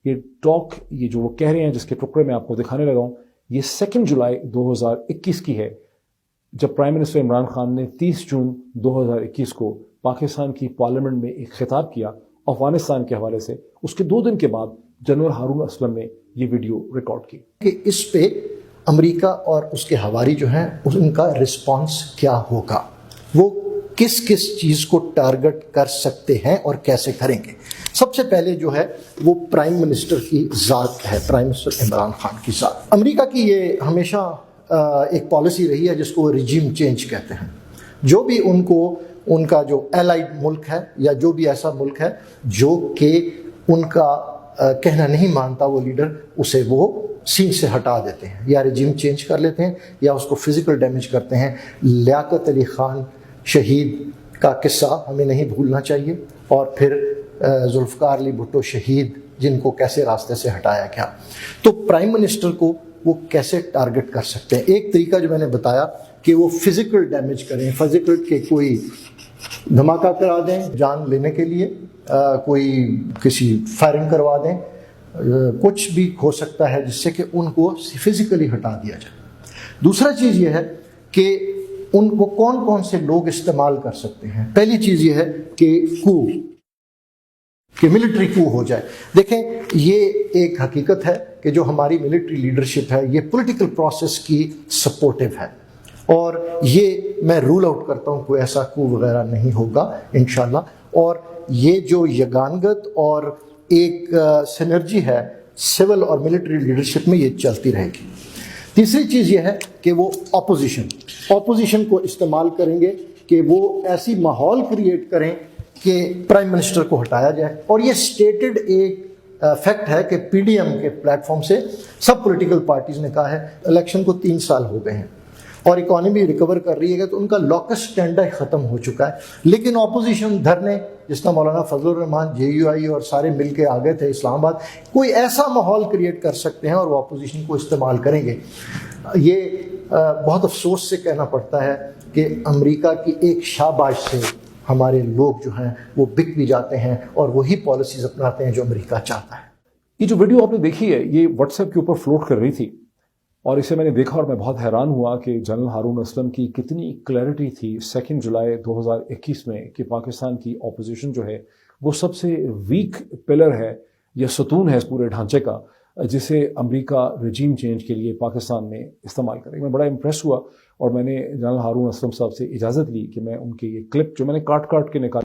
یہ ٹاک یہ جو وہ کہہ رہے ہیں جس کے ٹکڑے میں آپ کو دکھانے لگا ہوں، یہ 2 جولائی 2021 کی ہے، جب پرائم منسٹر عمران خان نے 30 جون 2021 کو پاکستان کی پارلیمنٹ میں ایک خطاب کیا افغانستان کے حوالے سے۔ اس کے 2 دن کے بعد جنرل ہارون اسلم نے یہ ویڈیو ریکارڈ کی کہ اس پہ امریکہ اور اس کے ہواری جو ہیں ان کا رسپانس کیا ہوگا، وہ کس کس چیز کو ٹارگٹ کر سکتے ہیں اور کیسے کریں گے۔ سب سے پہلے جو ہے وہ پرائم منسٹر کی ذات ہے، پرائم منسٹر عمران خان کی ذات۔ امریکہ کی یہ ہمیشہ ایک پالیسی رہی ہے جس کو رجیم چینج کہتے ہیں۔ جو بھی ان کا جو الائڈ ملک ہے یا جو بھی ایسا ملک ہے جو کہ ان کا کہنا نہیں مانتا وہ لیڈر، اسے وہ سین سے ہٹا دیتے ہیں یا رجیم چینج کر لیتے ہیں یا اس کو فزیکل ڈیمیج کرتے ہیں۔ لیاقت علی خان شہید کا قصہ ہمیں نہیں بھولنا چاہیے، اور پھر ذوالفقار علی بھٹو شہید جن کو کیسے راستے سے ہٹایا گیا۔ تو پرائم منسٹر کو وہ کیسے ٹارگٹ کر سکتے ہیں؟ ایک طریقہ جو میں نے بتایا کہ وہ فزیکل ڈیمیج کریں، فزیکل کے کوئی دھماکہ کرا دیں جان لینے کے لیے، کوئی کسی فائرنگ کروا دیں، کچھ بھی ہو سکتا ہے جس سے کہ ان کو فزیکلی ہٹا دیا جائے۔ دوسرا چیز یہ ہے کہ وہ کون کون سے لوگ استعمال کر سکتے ہیں۔ پہلی چیز یہ ہے کہ ملٹری کو ہو جائے۔ دیکھیں یہ ایک حقیقت ہے کہ جو ہماری ملٹری لیڈرشپ ہے یہ پولیٹیکل پروسیس کی سپورٹیو ہے، اور یہ میں رول آؤٹ کرتا ہوں کوئی ایسا کو وغیرہ نہیں ہوگا انشاءاللہ، اور یہ جو یگانگت اور ایک سینرجی ہے سول اور ملٹری لیڈرشپ میں یہ چلتی رہے گی۔ تیسری چیز یہ ہے کہ وہ اپوزیشن کو استعمال کریں گے کہ وہ ایسی ماحول کریٹ کریں کہ پرائم منسٹر کو ہٹایا جائے، اور یہ سٹیٹڈ ایک فیکٹ ہے کہ پی ڈی ایم کے پلیٹ فارم سے سب پولیٹیکل پارٹیز نے کہا ہے الیکشن کو 3 سال ہو گئے ہیں اور اکانومی ریکور کر رہی ہے، تو ان کا لوکس اسٹینڈا ختم ہو چکا ہے، لیکن اپوزیشن دھرنے جس طرح مولانا فضل الرحمان JUI اور سارے مل کے آگے تھے اسلام آباد، کوئی ایسا ماحول کریٹ کر سکتے ہیں اور وہ اپوزیشن کو استعمال کریں گے۔ یہ بہت افسوس سے کہنا پڑتا ہے کہ امریکہ کی ایک شاباش سے ہمارے لوگ جو ہیں وہ بک بھی جاتے ہیں اور وہی پالیسیز اپناتے ہیں جو امریکہ چاہتا ہے۔ یہ جو ویڈیو آپ نے دیکھی ہے یہ واٹس ایپ کے اوپر فلوٹ کر رہی تھی، اور اسے میں نے دیکھا اور میں بہت حیران ہوا کہ جنرل ہارون اسلم کی کتنی کلیئرٹی تھی 2 جولائی 2021 میں کہ پاکستان کی اپوزیشن جو ہے وہ سب سے ویک پلر ہے یا ستون ہے اس پورے ڈھانچے کا، جسے امریکہ رجیم چینج کے لیے پاکستان میں استعمال کرے۔ میں بڑا امپریس ہوا، اور میں نے جنرل ہارون اسلم صاحب سے اجازت لی کہ میں ان کی یہ کلپ جو میں نے کاٹ کے نکالی